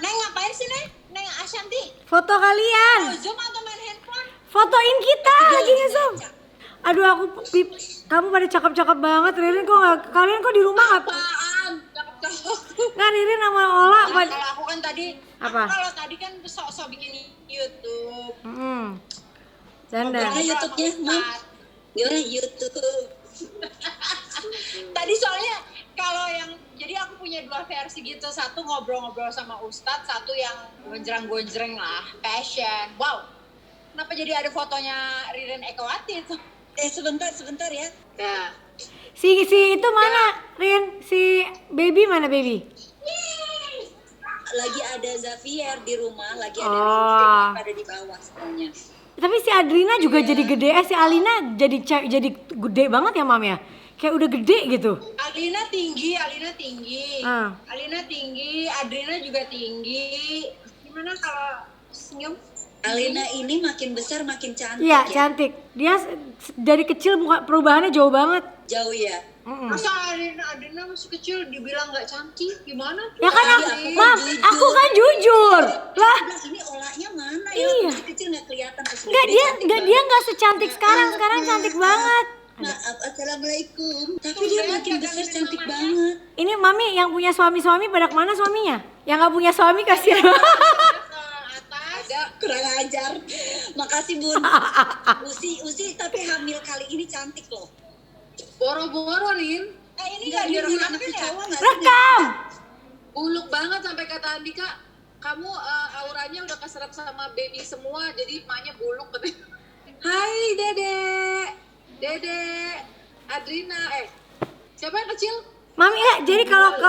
Neng ngapain sih, Neng? Neng Ashanti? Foto kalian. Zoom atau main handphone? Fotoin kita lagi nge-zoom. Aduh aku kamu pada cakep-cakep banget. Ririn kok nggak? Kalian kok di rumah nggak? Apaan? Cakep-cakep. Nggak Ririn sama Ola. Kalau aku kan tadi. Apa? Kalau tadi kan sok-sok bikin YouTube. Dan YouTube-nya, gimana YouTube? Tadi soalnya kalau yang jadi aku punya dua versi gitu, satu ngobrol-ngobrol sama Ustadz, satu yang gonjreng-gonjreng lah, passion. Wow, kenapa jadi ada fotonya Ririn Ekawati itu? Sebentar ya. Ya. Si itu mana, Rin? Si baby mana baby? Lagi ada Xavier di rumah, lagi ada Rin pada di bawah semuanya. Tapi si Adrina juga jadi gede, si Alina jadi gede banget ya Mam ya? Kayak udah gede gitu. Alina tinggi. Alina tinggi, Adrina juga tinggi. Gimana kalau senyum? Alina ini makin besar makin cantik. Iya, cantik. Dia dari kecil perubahannya jauh banget. Jauh ya? Masa Adrina masih kecil dibilang nggak cantik? Gimana? Ya kan aku kan jujur. Lah, ini olahnya mana ya? Iya. Masih kecil nggak kelihatan. Dia nggak secantik sekarang. Sekarang cantik banget. Maaf, assalamualaikum. Tapi dia makin besar cantik banget. Ini Mami yang punya suami pada kemana suaminya? Yang nggak punya suami kasihan. Kurang ajar. Makasih Bun. Usi tapi hamil kali ini cantik loh. Boro-boro Rin. Ini nggak direkam ya? Rekam. Buluk banget sampai kata Andika, kamu auranya udah keserap sama baby semua, jadi emaknya buluk katanya. Hai Dede, Adrina, siapa yang kecil? Mami ya, jadi kalau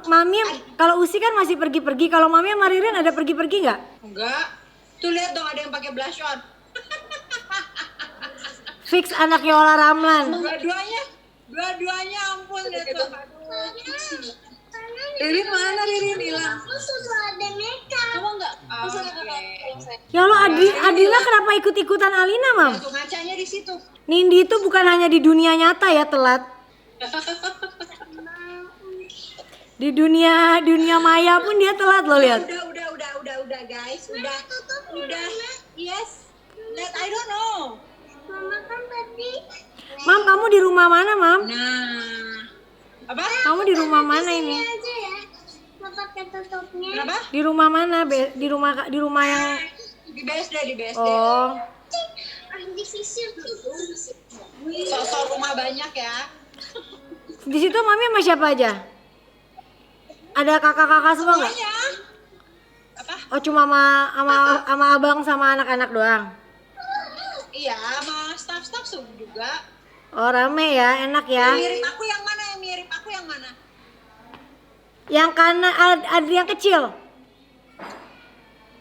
Mami, kalau Usi kan masih pergi-pergi, kalau Mami sama Ririn ada pergi-pergi nggak? Enggak. Tuh lihat dong ada yang pakai blush on. Fix anaknya Ola Ramlan. Dua-duanya ampun lihat tuh. Ririn mana Ririn hilang? Kamu enggak? Ya Allah, Adina kenapa ikut-ikutan Alina, Mam? Tuh ngacanya di situ. Nindi itu bukan hanya di dunia nyata ya, telat. Di dunia maya pun dia telat loh, lihat. Udah guys, udah. Yes. I don't know. Mama kan tadi. Mam, kamu di rumah mana, Mam? Nah. Apa? Kamu di rumah mana ini? Aja ya. Mau pakai tutupnya. Kenapa? Di rumah mana? Di rumah yang Di BSD. Oh. Di sisi Sosok rumah banyak ya. Di situ Mami sama siapa aja? Ada kakak-kakak semua nggak? Semuanya. Apa? Oh, cuma sama abang sama anak-anak doang. Iya, sama staff juga. Oh, rame ya, enak ya. Yang mirip aku yang mana? Yang kanan Adri yang kecil.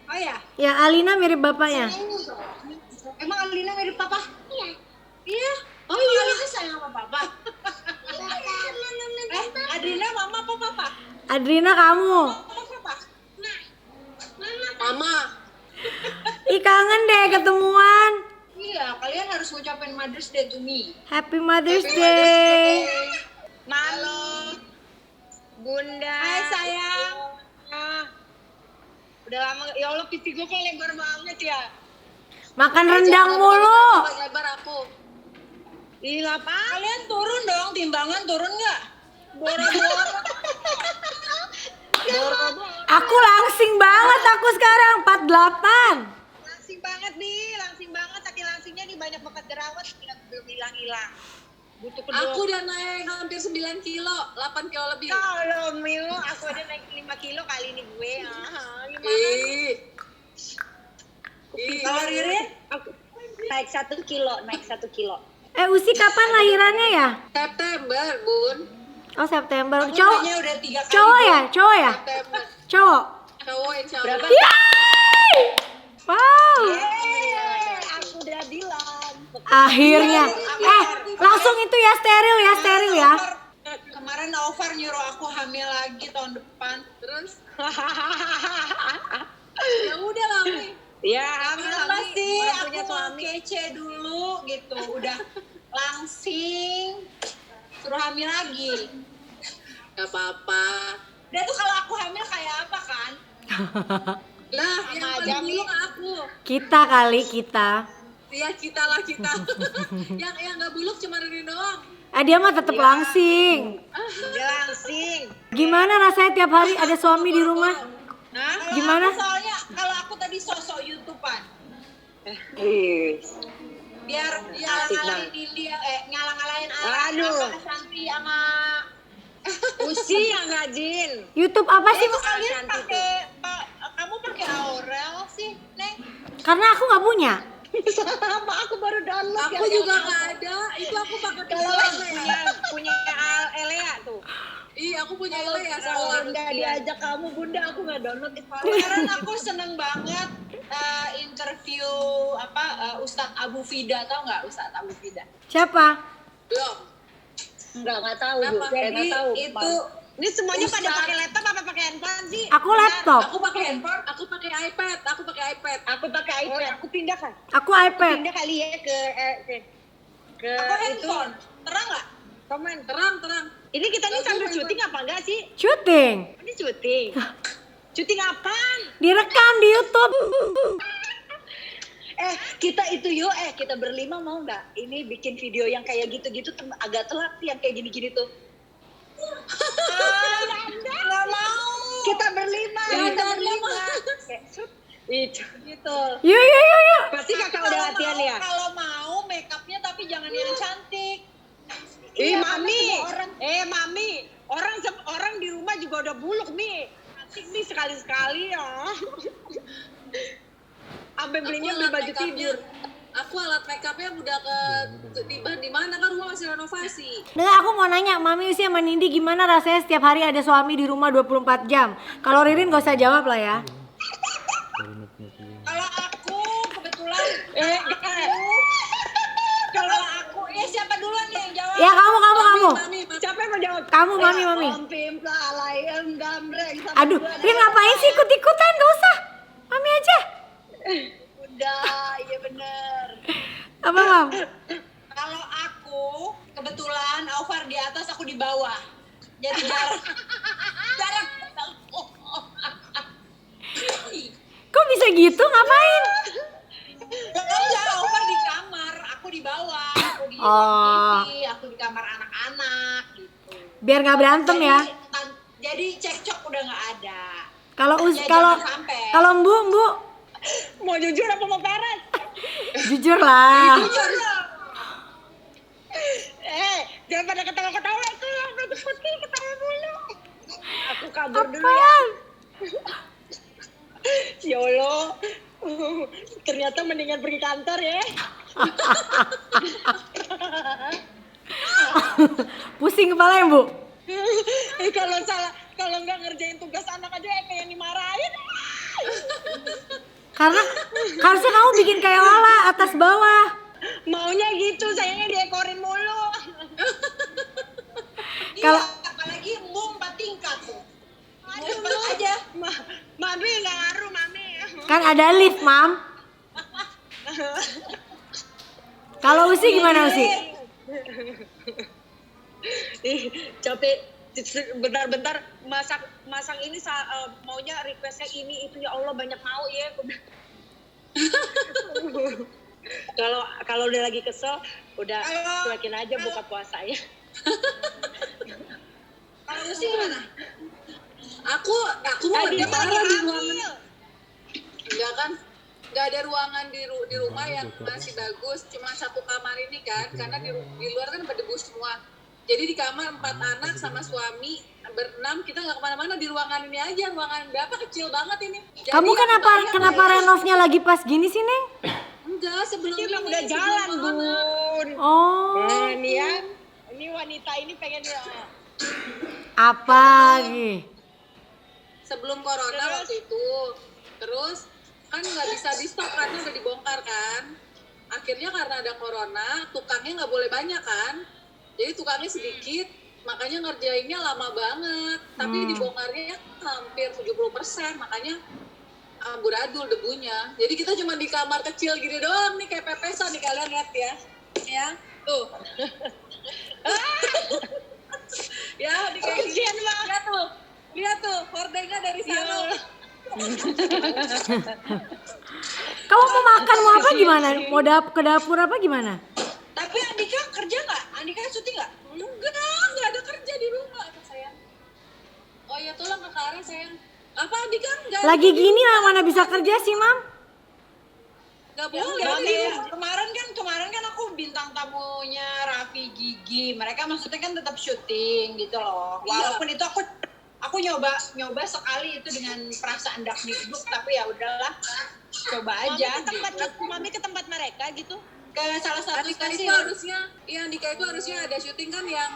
Oh ya. Ya, Alina mirip bapaknya. Emang Alina mirip papa? Iya. Oh iya. Alina sayang sama papa. Adrina mama apa papa? Adrina kamu. Papa. Mama. Ih, kangen deh ketemuan. Iya, kalian harus ngucapin Mother's Day to me. Happy Mother's Day. Halo. Bunda. Hai sayang. Udah lama, ya Allah pipi gue kok lebar banget ya. Makan rendang mulu. Lebar aku. Gila pak. Kalian turun dong, timbangan turun nggak? Boro-boro. Aku langsing banget aku sekarang 48. Langsing banget. Saking langsingnya nih banyak bekas jerawat belum hilang. Butuh kedua. Aku udah naik hampir 9 kilo, 8 kilo lebih. Kalau Milo, aku udah naik 5 kilo kali ini gue. Gimana? Kalau Ririn? Naik 1 kilo. Usi kapan lahirannya ya? September, Bun. Oh, September. Aku kayaknya udah 3 kali. Cowok ya? September. Cowok. Cowok insya Allah. Berapa? Yeay! Wow. Aku udah bilang. Akhirnya. Langsung itu ya steril ya. Kemarin Over nyuruh aku hamil lagi tahun depan. Terus? Ya udah lah, Mi. Ya hamil pasti. Orang Aku punya mau suami. kece dulu gitu. Udah langsing. Suruh hamil lagi. Gak apa-apa. Dia tuh kalau aku hamil kayak apa kan? Lah, yang Sama paling aja, Mi. buluk aku. Kita kali, kita. Ya kita lah kita. yang nggak buluk cuma Ririn doang. Dia mah tetep langsing. Dia langsing. Gimana rasanya tiap hari ada suami di rumah? Nah, Gimana? Soalnya kalau aku tadi sosok YouTubean. Biar ngalang-ngalain dia, ngalang-ngalain Ashanti sama Usi yang rajin. YouTube apa sih? Itu kalian kamu pakai Aurel sih, Neng? Karena aku nggak punya. Sama aku baru download. Aku juga nggak ada. Itu aku pakai punya Elea tuh. Iya, aku punya itu ya Kalau sama nggak diajak kamu Bunda, aku nggak download itu. Kemarin aku seneng banget interview Ustadz Abu Fida, tau nggak Ustadz Abu Fida? Siapa? belum. Nggak tahu. Kenapa? Jadi Nggak tahu, itu ini semuanya pada pakai laptop apa pakai handphone sih? Aku laptop. Aku pakai handphone, aku pakai iPad. Aku pakai iPad. Aku pindah kan? Aku iPad. Pindah kali ya ke aku handphone. Terang nggak? Komen. Terang. Ini kita nih sambil syuting apa enggak sih? Syuting. Ini syuting. Syuting apaan? Direkam di YouTube. Kita itu yuk, kita berlima mau nggak? Ini bikin video yang kayak gitu-gitu agak telat yang kayak gini-gini tuh. Nggak mau. Kita berlima. Itu. Gitu. Yuk. Pasti kakak udah latihan ya? Kalau mau make upnya tapi jangan yang cantik. Mami. Orang di rumah juga udah buluk nih. Cantik nih sekali-sekali ya. Sampai belinya beli baju tidur. Aku alat makeupnya udah di mana kan rumah masih renovasi. Nah, aku mau nanya, Mami Usi sama Nindi gimana rasanya setiap hari ada suami di rumah 24 jam? Kalau Ririn gak usah jawab lah ya. Kalau aku kebetulan kalau aku siapa duluan nih yang jawab? Ya kamu. Mami, Siapa yang mau jawab? Kamu, Mami. Om Pimpla, Alayem, Gambreng. Aduh, Rin ngapain sih ikut-ikutan? Gak usah. Mami aja. Udah, iya bener. Apa, Mam? Kalau aku kebetulan Alvar di atas, aku di bawah. Jadi jarak. Kok bisa gitu? Ngapain? Enggak, Alvar di kamar, aku di bawah. Aku di Oh. TV, aku di kamar anak-anak gitu. Biar gak berantem ya. Jadi cekcok udah nggak ada. Kalau Ya, jangan sampai. kalau Mbu, Mau jujur apa mau peres? jujur lah. Jangan pada ketawa-ketawa itu yang cepet ketawa dulu. Aku kabur dulu ya. Apaan? Ya Allah. Ternyata mendingan pergi kantor ya. Pusing kepala ya, Bu? Kalau nggak ngerjain tugas anak aja kayak dimarahin. Karena harusnya kamu bikin kayak Lala atas bawah. Maunya gitu, sayangnya diekorin mulu. Kalau apalagi Mbum 4 tingkat tuh. Ngumpet aja. Mami nggak ngaruh, Mami. kan ada lift, Mam. Kalau Usi gimana Usi? Capek. Bentar-bentar masak ini maunya requestnya ini itu, ya Allah banyak mau ya. Kalau udah lagi kesel udah cuekin aja buka puasa ya. Kalau sih gimana? Aku mau Dia malah di ruangan. hamil. Enggak kan? Enggak ada ruangan di rumah yang masih bagus, cuma satu kamar ini kan, karena di luar kan berdebu semua. Jadi di kamar 4 anak sama suami berenam, kita nggak kemana-mana di ruangan ini aja. Ruangan berapa kecil banget ini. Jadi Kamu kenapa renovnya lagi pas gini sih, Neng? Enggak, sebelum ini Udah sebelum jalan, corona. Bun. Oh, Ini ya. Ini wanita ini pengen apa lagi? Sebelum corona waktu itu. Terus kan nggak bisa di stop karena udah dibongkar kan. Akhirnya karena ada corona, tukangnya nggak boleh banyak kan. Jadi tukangnya sedikit, makanya ngerjainnya lama banget. Tapi dibongkarnya hampir 70%, makanya amburadul debunya. Jadi kita cuma di kamar kecil gini doang nih, kayak pepesan nih, kalian lihat ya. Ya, tuh. Ya, di kayak gini. Ya tuh. Lihat tuh, hordengnya dari sana. Kamu mau makan mau apa gimana? Mau ke dapur apa gimana? Tapi Andika kerja nggak? Andika syuting nggak? Enggak ada kerja di rumah sayang. Oh ya tolong ke Kara sayang. Apa Andika enggak? Lagi gini mana bisa kerja sih, Mam? Enggak Ya, boleh. enggak, Di Mir. rumah. Kemarin kan aku bintang tamunya Raffi Gigi. Mereka maksudnya kan tetap syuting gitu loh. Iya. Walaupun itu aku nyoba sekali itu dengan perasaan dakdikduk, tapi ya udahlah, coba aja. Mami ke tempat mereka gitu. Ke salah satu Andika itu stasiun. harusnya, iya Andika itu harusnya ada syuting kan yang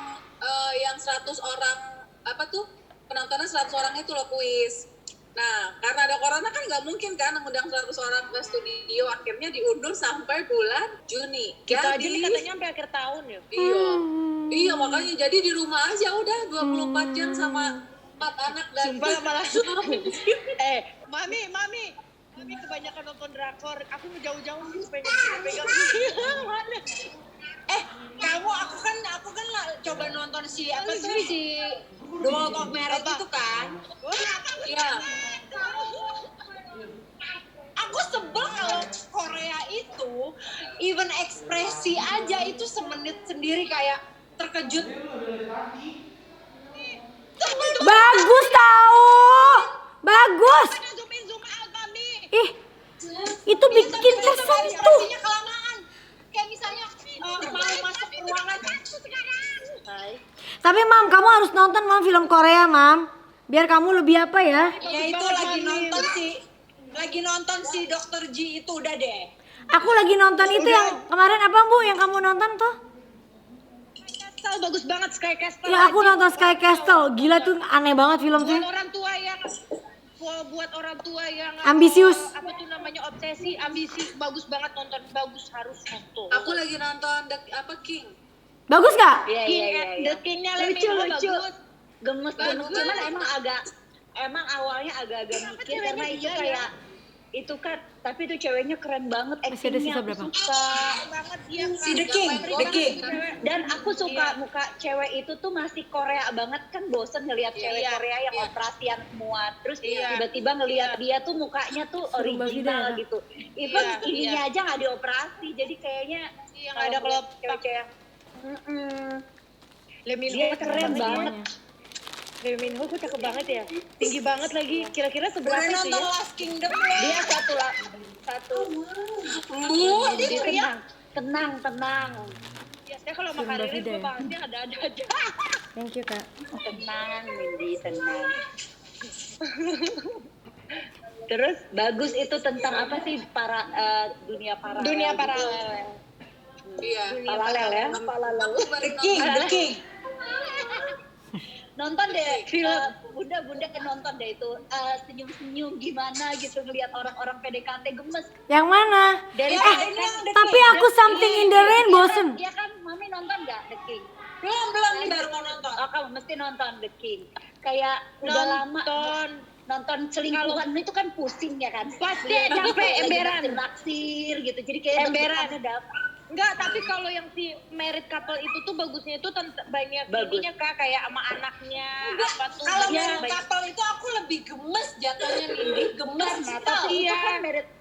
100 orang apa tuh penontonnya 100 orang itu loh kuis. Nah karena ada corona kan nggak mungkin kan ngundang 100 orang ke studio, akhirnya diundur sampai bulan Juni. Kita aja Jadi nih katanya sampai akhir tahun ya. iya makanya jadi di rumah aja udah 24 jam sama 4 anak dan Sumpah malah. Mami kebanyakan nonton drakor. Aku mau jauh-jauh nih supaya nggak bisa pegang. Mana? Aku kan coba nonton si The Walk of Merit itu kan. iya. Aku sebel kalau Korea itu even ekspresi aja itu semenit sendiri kayak terkejut. Bagus tahu. Bagus. Zoom out Mami. Ih, itu bikin tersentuh. Ekspresinya kelamaan. Kayak misalnya mau masuk ruangan. Tapi Mam, kamu harus nonton Mam film Korea, Mam. Biar kamu lebih apa ya? Ya itu lagi nonton si Dr. G itu udah deh. Aku lagi nonton itu yang kemarin apa Bu yang kamu nonton tuh? Castle bagus banget Sky Castle. Ya aku nonton Sky Castle. Gila tuh aneh banget filmnya. Buat orang tua yang Ambisius. apa tuh namanya obsesi, ambisi, bagus banget nonton, bagus harus nonton. Aku lagi nonton King. Bagus gak? The King-nya Lucu. bagus. Gemes Bagus. cuman emang awalnya agak-agak mikir karena itu kayak itu kan tapi itu ceweknya keren banget Masih ada sisa actingnya, berapa? aku suka Banget dia. Si The King. dan aku suka muka cewek itu tuh masih Korea banget kan bosen ngelihat cewek Korea yang operasian semua terus tiba-tiba ngelihat dia tuh mukanya tuh original Vida. gitu even ininya aja nggak dioperasi jadi kayaknya Yang ada kalau cewek-cewek Lee Min Ho dia cakep keren banget. banget. Lee Min Ho kok cakep banget ya. Tinggi banget lagi. Kira-kira seberapa Udah sih nonton ya? Last Kingdom. Dia satu dia tenang Biasanya kalau sama Film Kak Ririn Davida gue ya? bahasnya ada-ada aja. Thank you, Kak. tenang Mindy tenang terus bagus itu tentang apa sih dunia paralel Iya. paralel ya Aku baru King, nonton. The King. nonton deh bunda kan nonton deh itu senyum gimana gitu ngelihat orang-orang PDKT gemes Yang mana? dari Tapi aku Something in the Rain bosen. dia kan mami nonton nggak The King Belum nih baru mau nonton. oh kamu mesti nonton The King kayak udah lama nonton selingkuhan itu kan pusing ya kan Pasti Lihat capek, lagi emberan. naksir gitu jadi kayak Emberan. deg-degannya dapet. Enggak, tapi kalau yang si married couple itu tuh bagusnya itu banyak Bagus. ininya Kak, kayak sama anaknya apa tuh. Kalau banyak- married couple itu aku lebih gemes jatuhnya nih, gemes. Nah, tapi itu Iya. kan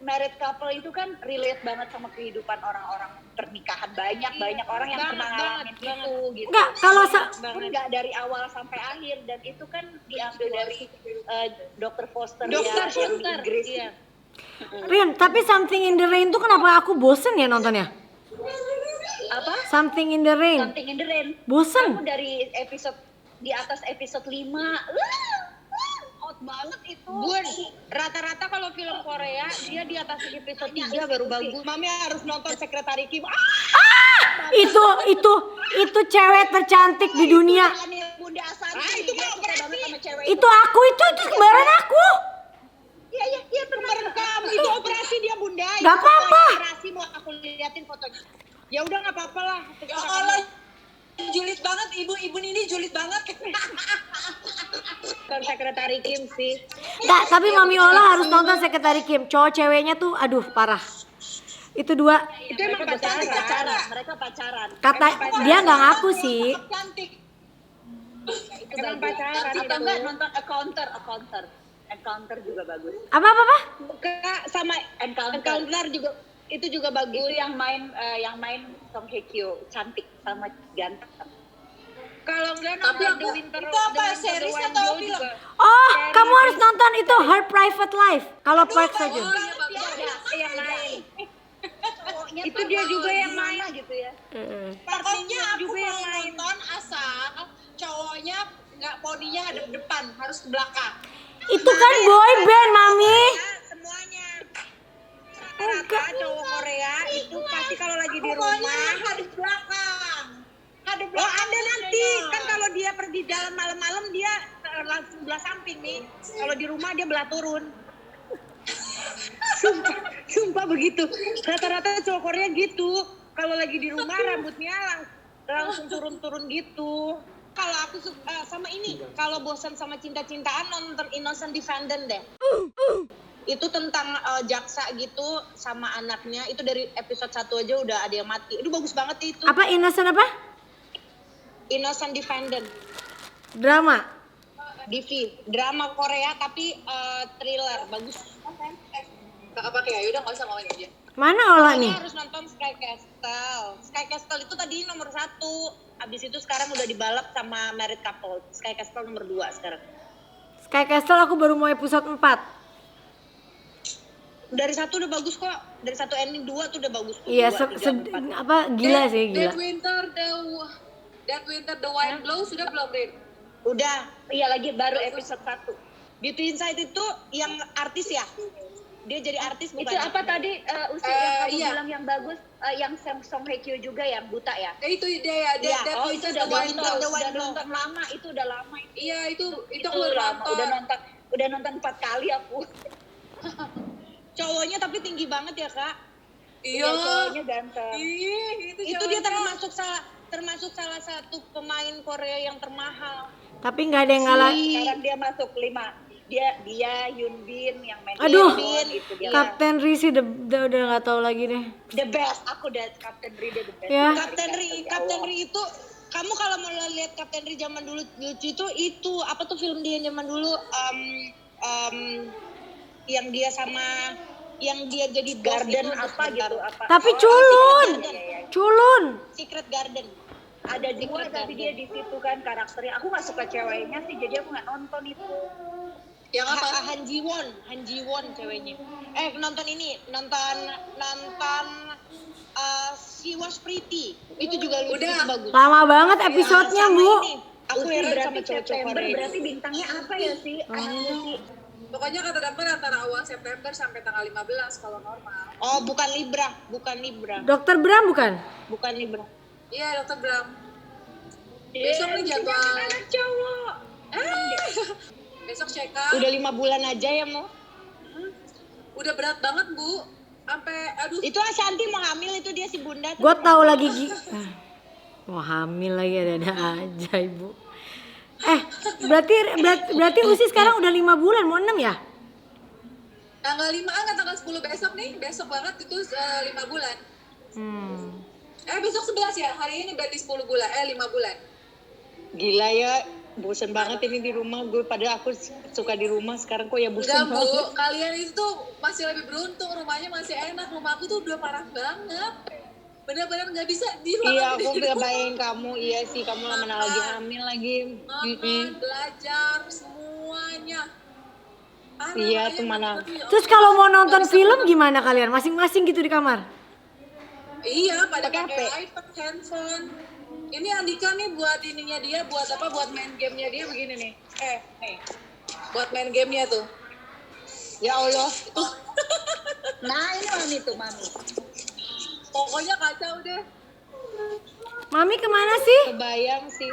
married couple itu kan relate banget sama kehidupan orang-orang pernikahan banyak orang yang Banget, pernah ngalamin banget, itu gitu. Enggak, kalau pun nggak dari awal sampai akhir dan itu kan diambil dari Dr. Foster Dokter yang di Foster. Inggris. Iya. Rin, tapi Something in the Rain tuh kenapa aku bosen ya nontonnya? Apa? Something in the Rain. Something in the Rain. Bosen. Kamu dari episode di atas episode 5. Hot banget itu. Bun, rata-rata kalau film Korea dia di atas episode 3 baru bagus. Mami harus nonton Sekretari Kim. Itu cewek tercantik di dunia. Bunda Asari. itu dia mah suka banget sama cewek Itu aku itu kembaran aku. Iya benar. Kamu itu operasi dia Bunda. Gak apa-apa. Operasi mau aku liatin fotonya. Ya udah nggak apa-apa lah. Ya Allah, julid banget, ibu Nini julid banget. Bukan Sekretari Kim sih. Enggak, tapi Mami Ola harus nonton Sekretari Kim. Cowok ceweknya tuh aduh parah. Itu dua Itu emang pacaran. Mereka pacaran. kata dia nggak ngaku sih. Cantik. itu Emang bagus. pacaran Atau itu. enggak nonton Encounter juga bagus. Apa? Kak sama Encounter. Encounter juga itu juga Itu bagus. yang main Song Hye Kyo, cantik sama ganteng. Kalau enggak Tapi nonton aku, The Winter, itu apa, The Winter, series The Wind atau Blow film? juga. Oh, kamu harus nonton itu Her Private Life. Kalau Park bagus Seo-joon. banget Iya, ya. Yang main. Cowoknya Itu tuh dia juga yang gimana main. gitu ya. Pokoknya aku juga yang mau main. nonton asal cowoknya nggak poninya hadap depan, harus ke belakang. Itu kan boy band, Mami. Ya, semuanya. Rata-rata cowok Korea itu pasti kalau lagi di Pokoknya rumah. hadap belakang. Hadap Oh belakang. ada nanti semuanya. kan kalau dia pergi jalan malam-malam dia langsung belah samping nih. Kalau di rumah dia belah turun. Sumpah begitu. Rata-rata cowok Korea gitu. Kalau lagi di rumah rambutnya langsung turun-turun gitu. Kalau aku sama ini, kalau bosan sama cinta-cintaan nonton Innocent Defendant deh. Itu tentang jaksa gitu sama anaknya. Itu dari episode 1 aja udah ada yang mati. Itu bagus banget itu. Apa Innocent apa? Innocent Defendant. Drama. DV, drama Korea tapi thriller, bagus. Kakak pakai ya, udah nggak usah ngomongin aja. Mana Ola Pokoknya nih? harus nonton Sky Castle. Sky Castle itu tadi nomor 1. Abis itu sekarang udah dibalap sama Married Couple. Sky Castle nomor 2 sekarang. Sky Castle aku baru mau episode 4. Dari 1 udah bagus kok. Dari 1 ending 2 tuh udah bagus. Iya, 2, 3, 4. apa gila sih, gila. That Winter the Wind Blow sudah belum, Rin? Udah. Iya lagi baru episode 1. Beauty Inside itu yang artis ya? Dia jadi artis bukan? Itu apa tadi Usi yang kamu iya. bilang yang bagus, yang Song Hye Kyo juga yang buta ya? Itu dia ya, Iya. That Oh itu Winter udah the Wind nonton, Blow. udah nonton lama, itu udah lama itu. Iya, itu Itu aku baru lama, nonton. udah nonton 4 kali aku. Cowoknya tapi tinggi banget ya kak? Iya. Cowoknya ganteng. Ih, Itu dia termasuk salah satu pemain Korea yang termahal. Tapi nggak ada yang ngalah. Sekarang dia masuk 5. Dia Yoon Bin yang main Aduh, Yoon, itu dia. Kapten Ri sih udah nggak tahu lagi deh. The best, aku udah Captain Ri the best. Ya. Kapten Ri itu kamu kalau mau lihat Kapten Ri zaman dulu lucu itu apa tuh film dia zaman dulu yang dia sama yang dia jadi bos Garden itu, apa gitu apa. Tapi culun. Culun. Secret Garden. Ada dua tapi dia di situ kan karakternya. Aku nggak suka ceweknya sih, jadi aku nggak nonton itu. Yang apa? Han Ji Won ceweknya. Nonton She Was Pretty. Itu juga lucu, Udah. itu bagus. Lama banget episodenya, Sama Bu. ini, aku heran sama cowok-cowok September Korea. berarti bintangnya apa ya sih? Anaknya sih. Pokoknya kata dokter antara awal September sampai tanggal 15 kalau normal. Oh, bukan Libra. Dokter Bram bukan? Bukan Libra. Iya, dokter Bram. Besok nih jadwal. Anak cowok. Besok check up. Udah 5 bulan aja ya, Mo. Udah berat banget, Bu. Sampai aduh. Itu Ashanti mau hamil itu dia si Bunda. Gue tahu lagi Wah, hamil lagi ada aja Ibu. Berarti Usi sekarang udah 5 bulan, mau 6 ya? Tanggal 5 enggak tanggal 10 besok nih. Besok banget itu 5 bulan. Besok 11 ya. Hari ini berarti 10 bulan. 5 bulan. Gila ya, bosen banget ini di rumah. Gue padahal aku suka di rumah, sekarang kok ya bosen Enggak, Bu. banget. Kalian itu tuh masih lebih beruntung. Rumahnya masih enak. Rumah aku tuh udah parah banget. Bener-bener nggak bisa di rumah. Iya, aku bayangin kamu. Iya sih, kamu mana lagi hamil lagi. Makan, belajar, semuanya. Parah, Iya, kalian tuh mana. bener-bener, Terus kalau mau nonton film gimana kalian? Masing-masing gitu di kamar? Iya, pada Pakai pakai HP. iPad, handphone. Ini Andika nih buat ininya dia, buat apa? Buat main gamenya dia begini nih. Nih. Buat main gamenya tuh. Ya Allah. Nah ini mami tuh mami. Pokoknya kacau deh. Mami kemana sih? Kebayang sih.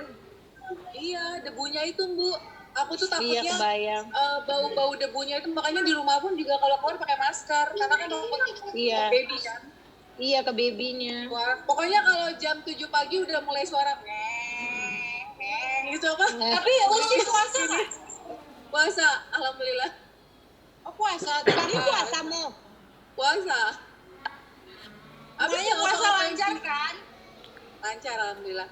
Iya, debunya itu, Bu. Aku tuh Iya, takutnya kebayang. bau-bau debunya itu, makanya di rumah pun juga kalau keluar pakai masker. Karena kan Iya. baby kan. Iya, ke babynya. Wah, pokoknya kalau jam 7 pagi udah mulai suara gitu apa? Nah. Tapi Uci puasa nggak? Puasa, alhamdulillah. Oh, puasa. Kamu puasa, Mo? Puasa. Makanya nggak puasa apa-apa lancar sih. kan? Lancar, alhamdulillah.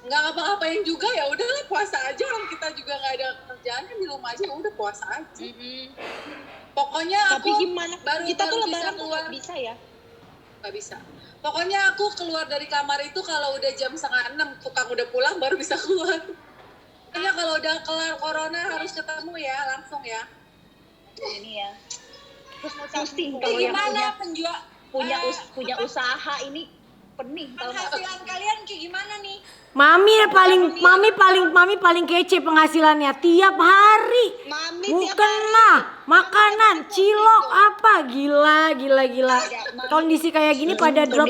nggak ngapa-ngapain juga, ya udahlah puasa aja, orang kita juga nggak ada kerjaan kan, di rumah aja udah puasa aja. Pokoknya Tapi aku gimana? baru Kita tuh bisa lebaran keluar, nggak bisa ya? nggak bisa. Pokoknya aku keluar dari kamar itu kalau udah jam 5:30 tukang udah pulang baru bisa keluar. Pokoknya kalau udah kelar corona harus ketemu ya, langsung ya. Ini ya. Terus mau Pusing Ini kalau yang gimana punya usaha ini pening kalau nggak. penghasilan kalian kayak gimana nih? Mami paling kece penghasilannya tiap hari. Mami Mukena, makanan, cilok apa gila. Kondisi kayak gini pada drop.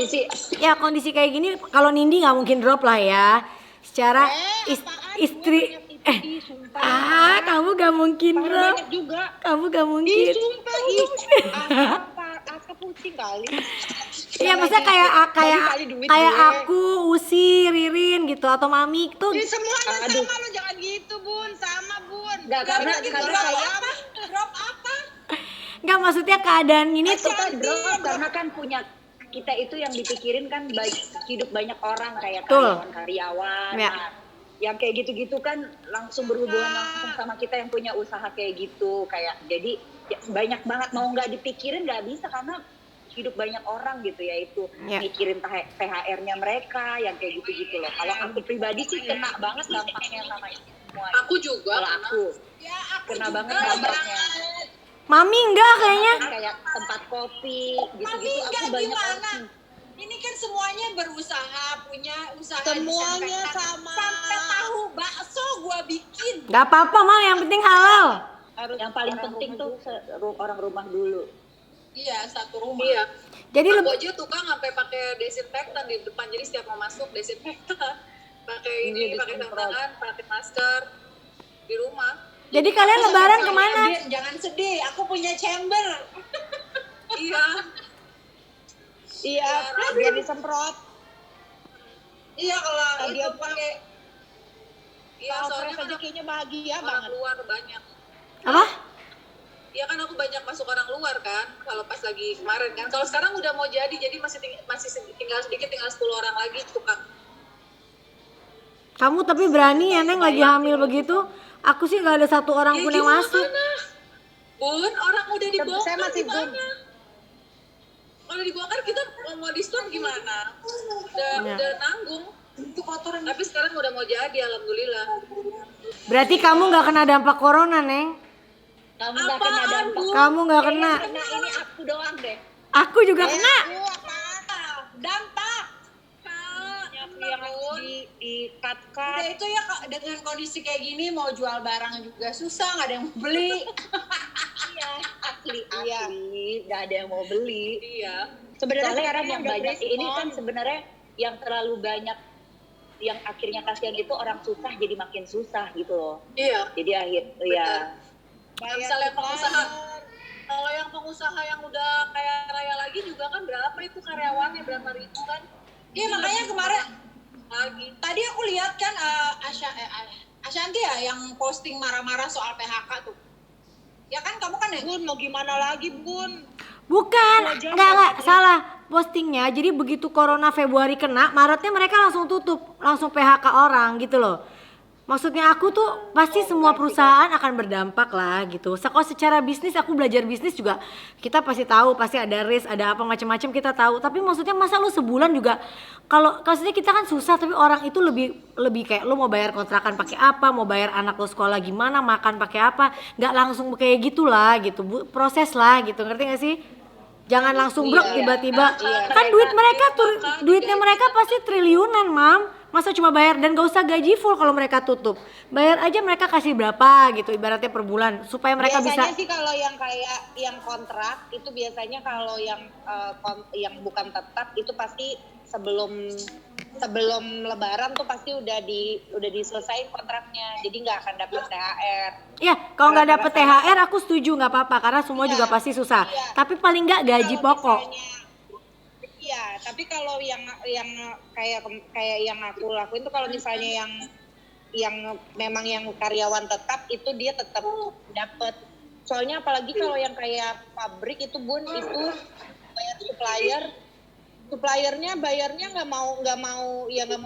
Ya kondisi kayak gini kalau Nindi nggak mungkin drop lah ya. Secara istri kamu gak mungkin drop. banyak juga. Kamu gak mungkin. Sumpah, Aka pusing kali. Iya masa kayak kali duit kayak gue. aku, Usi, Ririn gitu atau Mami tuh. Semuanya sama lo, jangan gitu Bun, sama Bun. Nggak, karena Drop apa? Nggak maksudnya keadaan ini itu tuh. kan drop karena kan punya kita itu yang dipikirin kan hidup banyak orang kayak Betul. karyawan. Ya. Nah, yang kayak gitu-gitu kan langsung berhubungan langsung sama kita yang punya usaha kayak gitu, kayak jadi ya, banyak banget mau nggak dipikirin nggak bisa karena hidup banyak orang gitu ya, itu Ya. mikirin THR-nya mereka yang kayak gitu-gitu loh. Kalau aku pribadi sih kena banget dampaknya sama itu semua. Aku juga. Kalau aku Ya aku kena juga banget dampaknya. Mami enggak kayaknya. Kayak tempat kopi Mami gitu-gitu aku enggak banyak gimana? orang. Ini kan semuanya berusaha, punya usaha Semuanya disinfektan. sama. Sampai tahu bakso gua bikin. Nggak apa-apa Mam, yang penting halal. Yang paling penting tuh orang rumah dulu. Iya, satu rumah. Iya. Jadi Aku lebih aja tukang sampai pakai desinfektan di depan, jadi setiap mau masuk desinfektan. Pakai ini, pakai sarung tangan, pakai masker di rumah. jadi kalian lebaran kemana? Jangan sedih, aku punya chamber. Iya. Iya, biar disemprot. Iya, kalau Tadi itu apa? pakai. Iya, Kalau soalnya fresh kan aja kayaknya bahagia orang banget. luar banyak. Apa? Iya kan aku banyak masuk orang luar kan, kalau pas lagi kemarin kan. Kalau sekarang udah mau jadi masih tinggal sedikit, tinggal 10 orang lagi tukang. Kamu tapi berani ya Neng lagi hamil begitu. Aku sih nggak ada satu orang pun yang gimana? masuk. Bun, orang udah dibongkar Saya masih gimana? Kalau dibongkar kita mau diskon gimana? Ya. Udah nanggung. Itu kotoran. Tapi sekarang udah mau jadi, alhamdulillah. Berarti kamu nggak kena dampak corona Neng. Kamu nggak kena Apaan, dampak. Bu? Kamu nggak kena. Kayaknya ini aku doang deh. Aku juga kena. Dampak. Yang harus di-cut-cut. Udah itu ya Kak, dengan kondisi kayak gini mau jual barang juga susah, nggak ada yang mau beli. Asli, Iya. nggak ada yang mau beli. Iya. Sebenarnya Soalnya sekarang yang udah banyak diskon. ini kan sebenarnya yang terlalu banyak yang akhirnya kasihan itu orang susah jadi makin susah gitu loh. Iya. Jadi ya Yang misalnya pengusaha, kalau yang pengusaha yang udah kaya raya lagi juga kan berapa itu karyawannya, berapa ribu kan? Iya makanya kemarin Lagi. tadi aku lihat kan Ashanti ya yang posting marah-marah soal PHK tuh. Ya kan kamu kan yang Bun, mau gimana lagi Bun? Bukan, enggak salah postingnya. Jadi begitu corona Februari kena, Maretnya mereka langsung tutup, langsung PHK orang gitu loh. Maksudnya aku tuh pasti semua perusahaan akan berdampak lah gitu. Kalau secara bisnis, aku belajar bisnis juga, kita pasti tahu pasti ada risk, ada apa macam-macam kita tahu. Tapi maksudnya masa lu sebulan juga, kalau maksudnya kita kan susah, tapi orang itu lebih kayak lu mau bayar kontrakan pakai apa, mau bayar anak lu sekolah gimana, makan pakai apa, nggak langsung kayak gitulah gitu, proses lah gitu, ngerti gak sih? Jangan langsung brok tiba-tiba. Kan duitnya mereka pasti triliunan, Mam. Masa cuma bayar dan gak usah gaji full kalau mereka tutup. Bayar aja mereka kasih berapa gitu ibaratnya per bulan supaya mereka Biasanya bisa. sih kalau yang kayak yang kontrak itu biasanya kalau yang bukan tetap itu pasti sebelum lebaran tuh pasti udah diselesain kontraknya. Jadi nggak akan dapat THR. Iya, kalau nggak dapet THR aku setuju nggak apa-apa karena semua juga pasti susah. Tapi paling nggak gaji Kalau pokok. Iya, tapi kalau yang kayak yang aku lakuin tuh kalau misalnya yang memang yang karyawan tetap itu dia tetap dapat. Soalnya apalagi kalau yang kayak pabrik itu Bun, itu bayar supplier suppliernya bayarnya nggak mau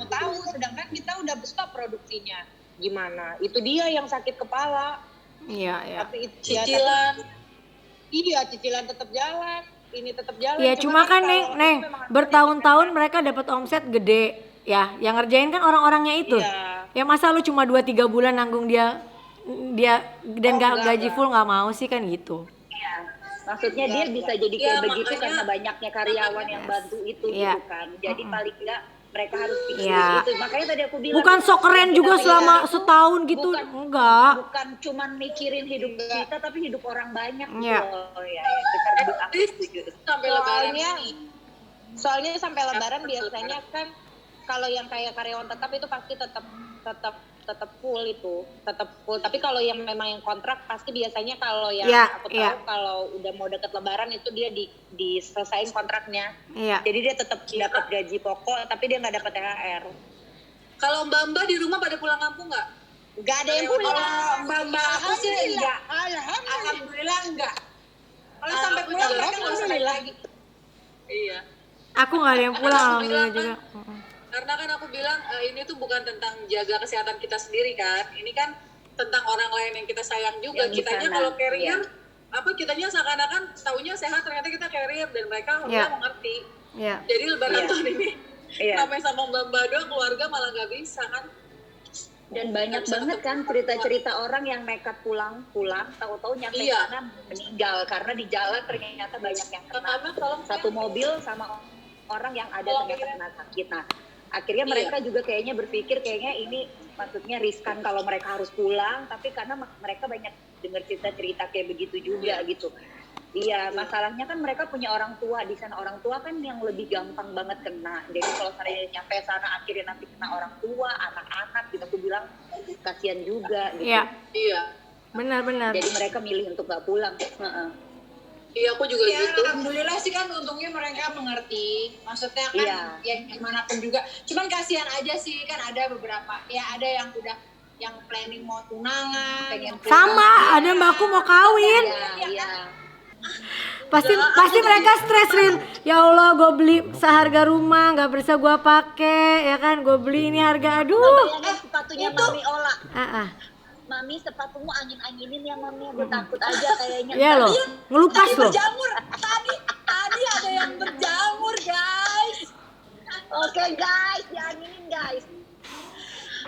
tahu, sedangkan kita udah stop produksinya. Gimana? Itu dia yang sakit kepala. Iya. Tapi Cicilan. Cicilan tetap jalan, ini tetap jalan. Ya cuma kan Neng, bertahun-tahun mereka dapat omset gede. Ya, yang ngerjain kan orang-orangnya itu. Iya. Ya masa lu cuma 2-3 bulan nanggung dia dan gaji full nggak mau sih kan gitu. Maksudnya dia bisa jadi kayak begitu karena banyaknya karyawan yang bantu itu gitu kan. Jadi paling enggak mereka harus pikir itu. Makanya tadi aku bilang bukan sok keren juga selama setahun gitu, enggak. Bukan cuman mikirin hidup kita tapi hidup orang banyak gitu Iya. loh. Ya, kita aku setuju. Sampai lebaran Soalnya sampai lebaran biasanya kan kalau yang kayak karyawan tetap itu pasti tetap full itu, tetap full. Tapi kalau yang memang yang kontrak pasti biasanya kalau yang aku tahu kalau udah mau deket lebaran itu dia diselesain kontraknya. Iya. Jadi dia tetap dapat gaji pokok tapi dia nggak dapat THR. Kalau Mbak di rumah pada pulang kampung nggak? Nggak ada yang pulang. Kalau Mbak aku sih enggak. Alhamdulillah enggak. Kalau sampai pulang mereka nggak usah balik lagi. Iya. Aku nggak ada yang pulang alhamdulillah juga. Karena kan aku bilang ini tuh bukan tentang jaga kesehatan kita sendiri kan. Ini kan tentang orang lain yang kita sayang juga. Kitanya kalau carrier, kitanya seakan-akan taunya sehat, ternyata kita carrier dan mereka udah mengerti. Iya. Jadi lebaran tahun ini namanya sama Mbak doang, keluarga malah nggak bisa kan. Dan banyak banget kan cerita-cerita orang yang nekat pulang, tahu-tahu nyampe sana meninggal karena di jalan ternyata banyak yang kena. Satu mobil sama orang yang ada ternyata kena sakit. Nah, akhirnya mereka juga kayaknya berpikir kayaknya ini maksudnya riskan kalau mereka harus pulang, tapi karena mereka banyak dengar cerita-cerita kayak begitu juga gitu. Iya, masalahnya kan mereka punya orang tua di sana, orang tua kan yang lebih gampang banget kena. Jadi kalau saya nyampe sana akhirnya nanti kena orang tua, anak-anak gitu, aku bilang kasihan juga gitu. Iya. Benar. Jadi mereka milih untuk nggak pulang. Iya, aku juga gitu. Alhamdulillah sih kan untungnya mereka mengerti. Maksudnya kan ya gimana pun juga. Cuman kasihan aja sih kan ada beberapa. Ya ada yang udah yang planning mau tunangan. Sama, ada mbakku mau kawin. Iya. Pasti mereka stres Rin. Ya Allah, gue beli seharga rumah nggak bisa gue pakai, ya kan? Gue beli ini harga aduh. Sepatunya Mami Ola. Mami sepatumu angin-anginin ya Mami, gue takut aja kayaknya. Iya loh, ngelupas loh. Berjamur, tadi ada yang berjamur guys. Oke guys, dianginin guys.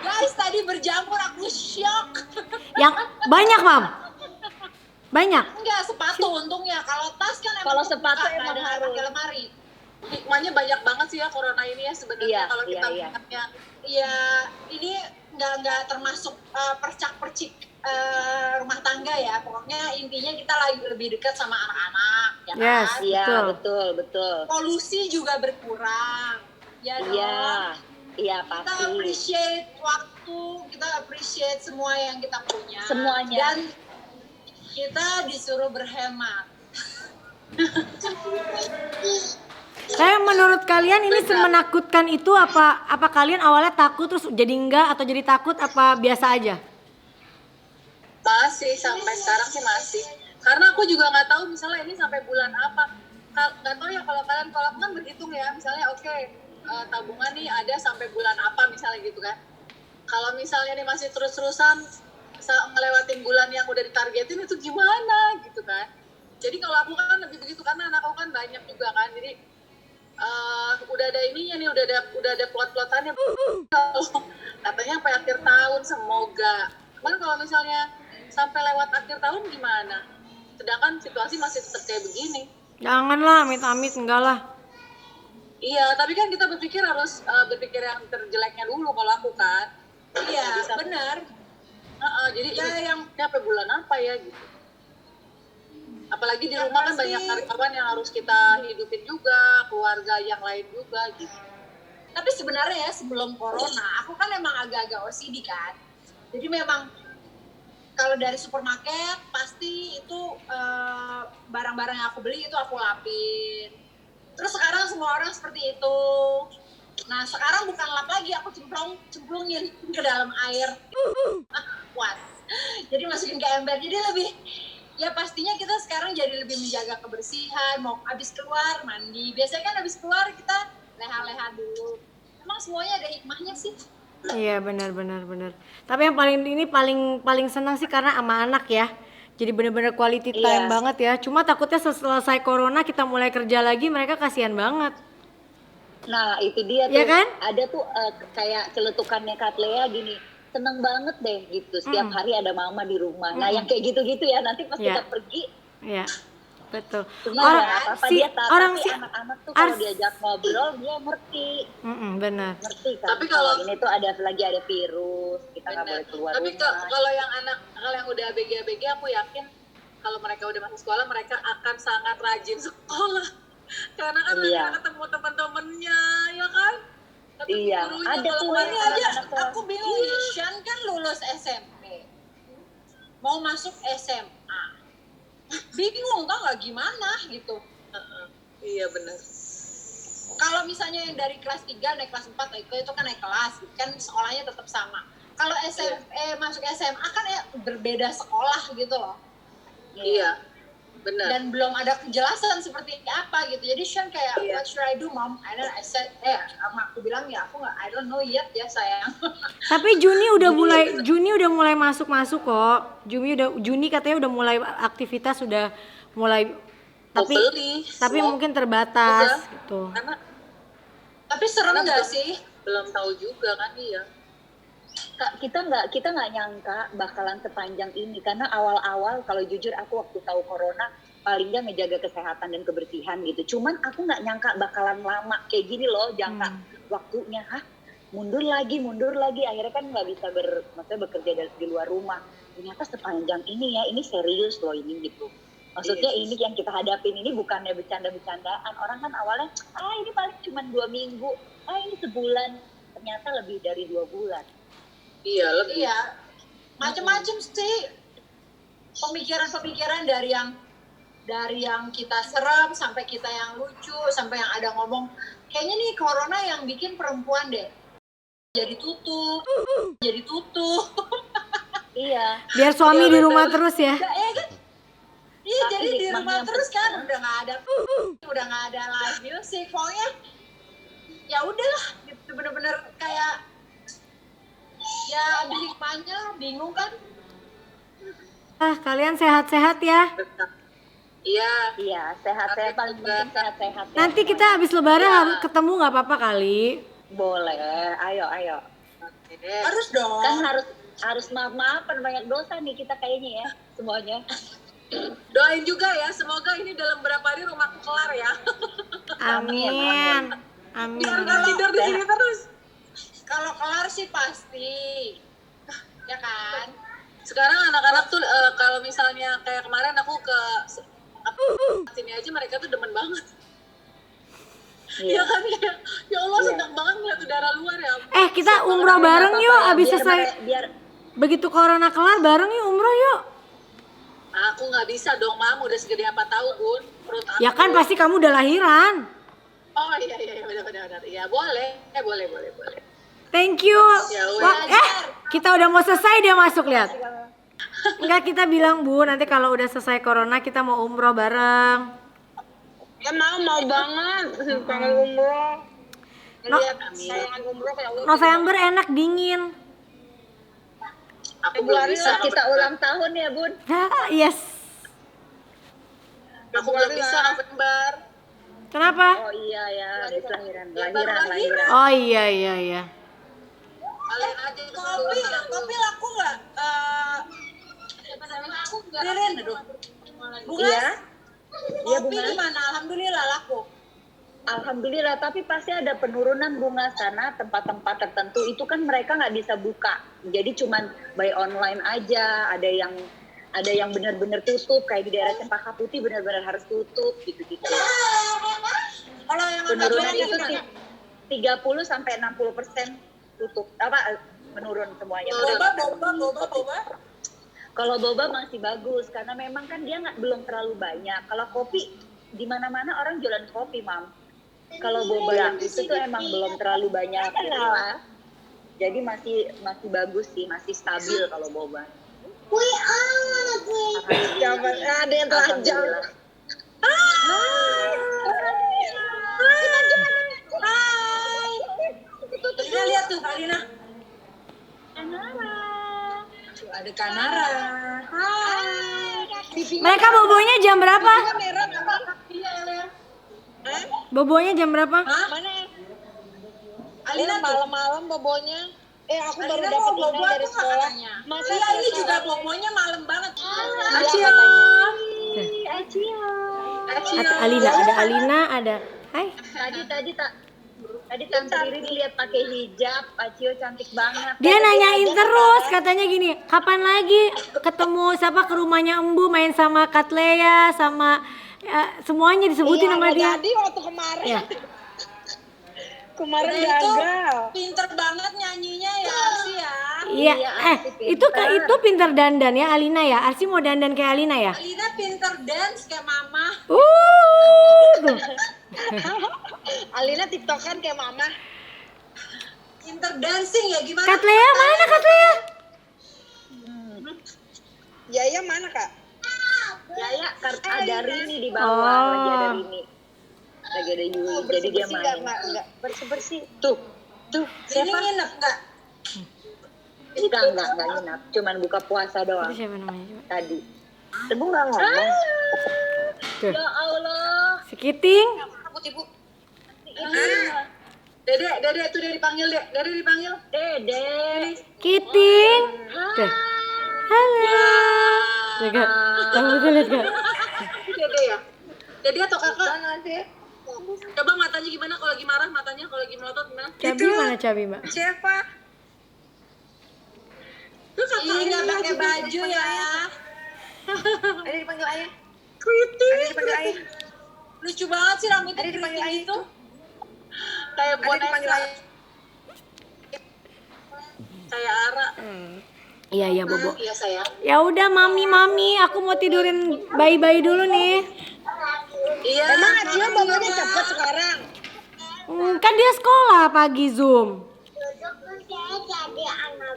Guys tadi berjamur aku shock. Yang banyak Mam. Banyak. Enggak sepatu untungnya, kalau tas kan Kalau sepatu emang ada harus. pakai lemari. Hikmahnya banyak banget sih ya corona ini ya sebenarnya kalau kita melihatnya. Iya, ini nggak termasuk percak-percik rumah tangga ya. Pokoknya intinya kita lagi lebih dekat sama anak-anak, ya kan? Yes, Iya, betul. betul. Polusi juga berkurang. Ya dong. Iya Kita pasti. appreciate waktu, kita appreciate semua yang kita punya. Semuanya. Dan kita disuruh berhemat. Menurut kalian ini semenakutkan itu apa kalian awalnya takut terus jadi enggak atau jadi takut apa biasa aja? Masih sampai sekarang sih masih. Karena aku juga nggak tahu misalnya ini sampai bulan apa. Nggak tahu ya kalau kalian, kalau aku kan berhitung ya. Misalnya tabungan nih ada sampai bulan apa misalnya gitu kan. Kalau misalnya nih masih terus-terusan ngelewatin bulan yang udah ditargetin itu gimana gitu kan. Jadi kalau aku kan lebih begitu karena anak aku kan banyak juga kan. Jadi udah ada ininya nih, udah ada plot-plotannya. Katanya sampai akhir tahun semoga. Cuman kalau misalnya sampai lewat akhir tahun gimana? Sedangkan situasi masih tetap kayak begini. Janganlah, amit-amit enggak lah. Iya, tapi kan kita berpikir harus berpikir yang terjeleknya dulu kalau aku kan. Iya, benar. Jadi yang sampai bulan apa ya gitu. Apalagi di rumah kan banyak karyawan yang harus kita hidupin juga, keluarga yang lain juga gitu. Tapi sebenarnya ya sebelum corona, aku kan emang agak-agak OCD kan. Jadi memang kalau dari supermarket pasti itu barang-barang yang aku beli itu aku lapin. Terus sekarang semua orang seperti itu. Nah sekarang bukan lap lagi, aku cemplungin ke dalam air. Puas. Jadi masukin ke ember. Jadi ya pastinya kita sekarang jadi lebih menjaga kebersihan, mau habis keluar mandi. Biasanya kan habis keluar kita leha-leha dulu. Emang semuanya ada hikmahnya sih. Iya benar. Tapi yang paling senang sih karena sama anak ya. Jadi benar-benar quality time banget ya. Cuma takutnya selesai corona kita mulai kerja lagi, mereka kasihan banget. Nah itu dia tuh, Iya kan? ada tuh kayak celetukannya Kak Lea gini, seneng banget deh gitu, setiap hari ada mama di rumah. Nah yang kayak gitu-gitu ya, nanti pas kita pergi, Iya, betul. cuma ya apa dia tahu, tapi anak-anak tuh kalau diajak ngobrol dia ngerti. Benar. Ngerti kan, Tapi kalau- ini tuh lagi ada virus, kita nggak boleh keluar Tapi rumah. kalau yang udah ABG aku yakin kalau mereka udah masuk sekolah mereka akan sangat rajin sekolah. Karena kan mereka ketemu teman-temannya, ya kan? Ketemu Iya, gurunya. ada Kalau tuh kemarin yang aja anak-anak Aku bingung nih, Shan kan lulus SMP, mau masuk SMA, bingung tau nggak gimana gitu. iya benar. Kalau misalnya yang dari kelas 3 naik kelas 4 itu kan naik kelas, kan sekolahnya tetap sama. Kalau masuk SMA kan ya berbeda sekolah gitu loh. Iya, benar. Dan belum ada kejelasan seperti apa gitu. Jadi Sean kayak what should I do mom? I said sama aku bilang ya aku nggak, I don't know yet ya sayang. Tapi Juni udah mulai masuk kok. Juni katanya udah mulai aktivitas, sudah mulai tapi mungkin terbatas gitu. Karena Tapi serem nggak sih? belum tahu juga kan dia. Kak, kita nggak nyangka bakalan sepanjang ini, karena awal-awal kalau jujur aku waktu tahu corona paling nggak ngejaga kesehatan dan kebersihan gitu. Cuman aku nggak nyangka bakalan lama kayak gini loh jangka waktunya. Mundur lagi, akhirnya kan nggak bisa maksudnya bekerja di luar rumah. Ternyata sepanjang ini ya, ini serius loh ini gitu. Maksudnya ini yang kita hadapin ini bukannya bercanda-bercandaan. Orang kan awalnya ini paling cuma 2 minggu, ini sebulan. Ternyata lebih dari 2 bulan. Iya, lebih. Iya, macem-macem sih pemikiran dari yang kita serem sampai kita yang lucu sampai yang ada ngomong kayaknya nih corona yang bikin perempuan deh jadi tutup. Iya. Biar suami di rumah terus ya. Iya, Tapi jadi di rumah hikmahnya terus kan udah nggak ada live music, pokoknya ya udahlah gitu, bener-bener kayak ya ada hikmahnya, bingung kan? Kalian sehat-sehat ya. Iya, sehat-sehat paling penting sehat-sehat. Ya. Nanti kita habis lebaran harus ketemu, nggak apa-apa kali. Boleh, ayo. Harus dong. Kan harus maaf-maafan, banyak dosa nih kita kayaknya ya semuanya. Doain juga ya, semoga ini dalam berapa hari rumahku kelar ya. Amin. Biar nggak tidur di sini terus. Kalau kelar sih pasti, ya kan? Sekarang anak-anak tuh kalau misalnya kayak kemarin aku ke sini aja mereka tuh demen banget. Ya kan kayak ya Allah senang banget ngeliat udara luar ya. Kita umroh bareng yuk abis selesai. Biar Begitu corona kelar bareng yuk umroh yuk. Aku nggak bisa dong, Mam, udah segede apa tahu, Bun. Perut aku. Ya kan pasti kamu udah lahiran. Oh iya benar. Ya boleh. Thank you. Ya Wah, kita udah mau selesai dia masuk, lihat. Enggak, kita bilang Bu, nanti kalau udah selesai corona kita mau umroh bareng. Ya mau banget. Pengen umroh. Lihat sayangan umroh kayak Allah. November enak dingin. Aku belum bisa. kita ulang tahun ya, Bun. Yes. Aku belum bisa November. Kenapa? Oh iya ya, habis lahiran. Oh iya. Kalian aja Kopi laku nggak? Aku nggak. Ririn, aduh. Bunga? Iya. Iya, Kopi Bunga. gimana? Alhamdulillah laku. Alhamdulillah, tapi pasti ada penurunan Bunga karena tempat-tempat tertentu itu kan mereka nggak bisa buka. Jadi cuman by online aja, ada yang benar-benar tutup kayak di daerah Cempaka Putih benar-benar harus tutup gitu-gitu. Kalau yang Penurunan itu gimana? 30 sampai 60% tutup. Menurun semuanya. Boba. Kalau boba masih bagus karena memang kan dia belum terlalu banyak. Kalau kopi di mana-mana orang jualan kopi, Mam. Kalau boba yang itu tuh emang belum terlalu banyak. Jadi masih bagus sih, masih stabil kalau boba. Jangan ada yang telanjang. Hai. Alina lihat tuh, Alina. Tuh, ada Kanara. Hai. Mereka bobonya jam berapa? Merah apa? Iya, Elia. Bobonya jam berapa? Hah? Mana? Alina tuh. Malam-malam bobonya. Aku baru Alina dapat mau bobo email dari tuh sekolah. katanya. Masa Iya, ini selesai? juga bobonya malam banget. Acio. Acio. Alina, ada Alina, ada. Hai. Tadi Tante Riri dilihat pakai hijab, Acio cantik banget. Dia nanyain terus, katanya gini, kapan lagi ketemu siapa ke rumahnya Embu main sama Katlea sama semuanya disebutin sama dia. Jadi waktu kemarin. Ya. Kemarin Udah itu gagal. pinter banget nyanyinya ya Arsi ya. Iya, itu pinter dandan ya Alina ya. Arsi mau dandan kayak Alina ya? Alina pinter dance kayak mama. Tuh. Alina tiktokan kayak mama. Pinter dancing ya gimana? Katlea mana Katlea? Yaya mana kak? Yaya ada Rini di bawah, lagi ada Rini. Lagi ada Yuli, jadi dia main. Enggak bersih-bersih. Tuh. Ini nginep nggak? Enggak nginap, cuman buka puasa doang Itu siapa namanya coba? tadi. Ibu nggak ngomong. Tuh. Ya Allah. Si Kiting. Ibu. Dede tuh dia dipanggil deh. Dede dipanggil. Dede. Kiting. Tuh. Halo. Lihat gak? Kamu bisa lihat gak? Dede ya? Dede atau kakak? Coba matanya gimana kalau lagi marah, matanya kalau lagi melotot gimana? Cabi mana Cabi mbak? Siapa? Tuh kakak ini nggak pakai baju ya. Ada dipanggil ayah. Kritik. Ada dipanggil ayah. Lucu banget sih rambutnya Ada dipanggil ayah itu. Kayak Ada dipanggil boneka. ayah. Kayak Ara. Iya Bobo. Iya sayang. Ya udah mami, aku mau tidurin bayi-bayi dulu nih. Iya. Emang Acio bobonya cepet sekarang? Kan dia sekolah pagi Zoom.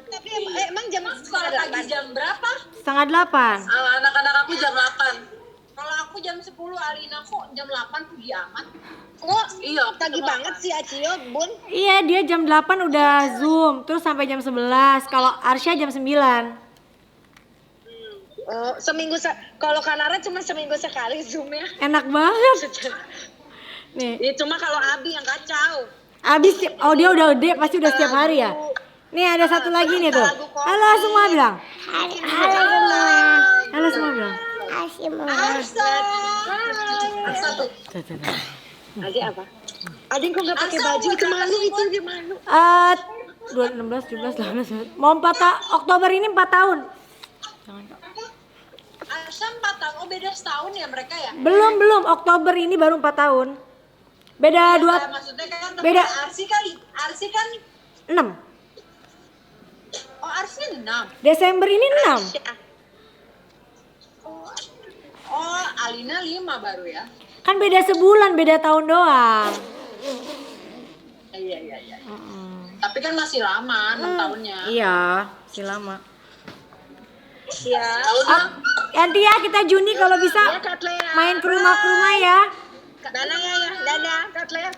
Tapi emang jam Sekolah pagi jam berapa? 7:30. Anak-anak aku jam 8. Kalau aku jam 10, Alina kok jam 8 pergi amat. Oh, Iya. pagi banget sih Acio, Bun. Iya dia jam 8 udah Zoom, terus sampai jam 11. Kalau Arsya jam 9. Oh, seminggu kalau Kanara cuma seminggu sekali Zoom-nya. Enak banget. Nih, Ya, cuma kalau Abi yang kacau. abis dia udah gede pasti udah setiap hari ya. Nih ada satu lagi nih tuh. Halo semua bilang. Halo semua bilang. Arsa tuh. Adi apa? Adi kok nggak pakai baju itu malu itu dia malu. 16, 17, 18, mau 4 Oktober ini 4 tahun. Jangan Kak. Arsa 4 tahun. Oh beda setahun ya mereka ya? Belum, Oktober ini baru 4 tahun. Beda 2, Maksudnya kan beda. Arsi kan 6. oh Arsi 6. Desember ini 6. Oh Alina 5 baru ya? Kan beda sebulan, beda tahun doang. Iya. Tapi kan masih lama 6 tahunnya. Iya, masih lama. Ya. Nanti ya kita Juni kalau bisa main ke rumah ya. Dadah ya, dadah Katlea.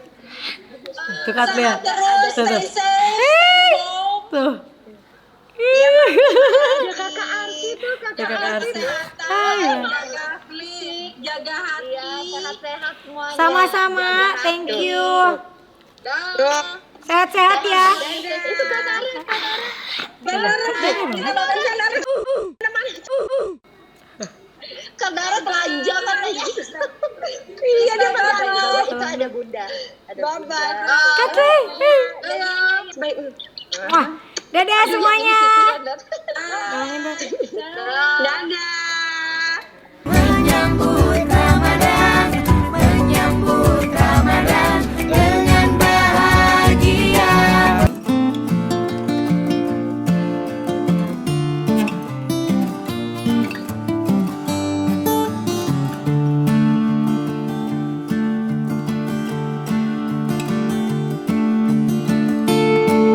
Tuh Katlea. Terus Tuh. stay safe. Tuh. Ada kakak Arsi tuh, Ya, Kakak Arsi. Jaga klik, jaga hati. Iya, sehat-sehat semuanya. Sama-sama, thank you. Dah. Sehat-sehat ya. Itu Kanara telanjang kan aja. Iya, dia itu ada bunda. Ada bunda. Katlea. Baik. Wah, dadah semuanya. Dadah.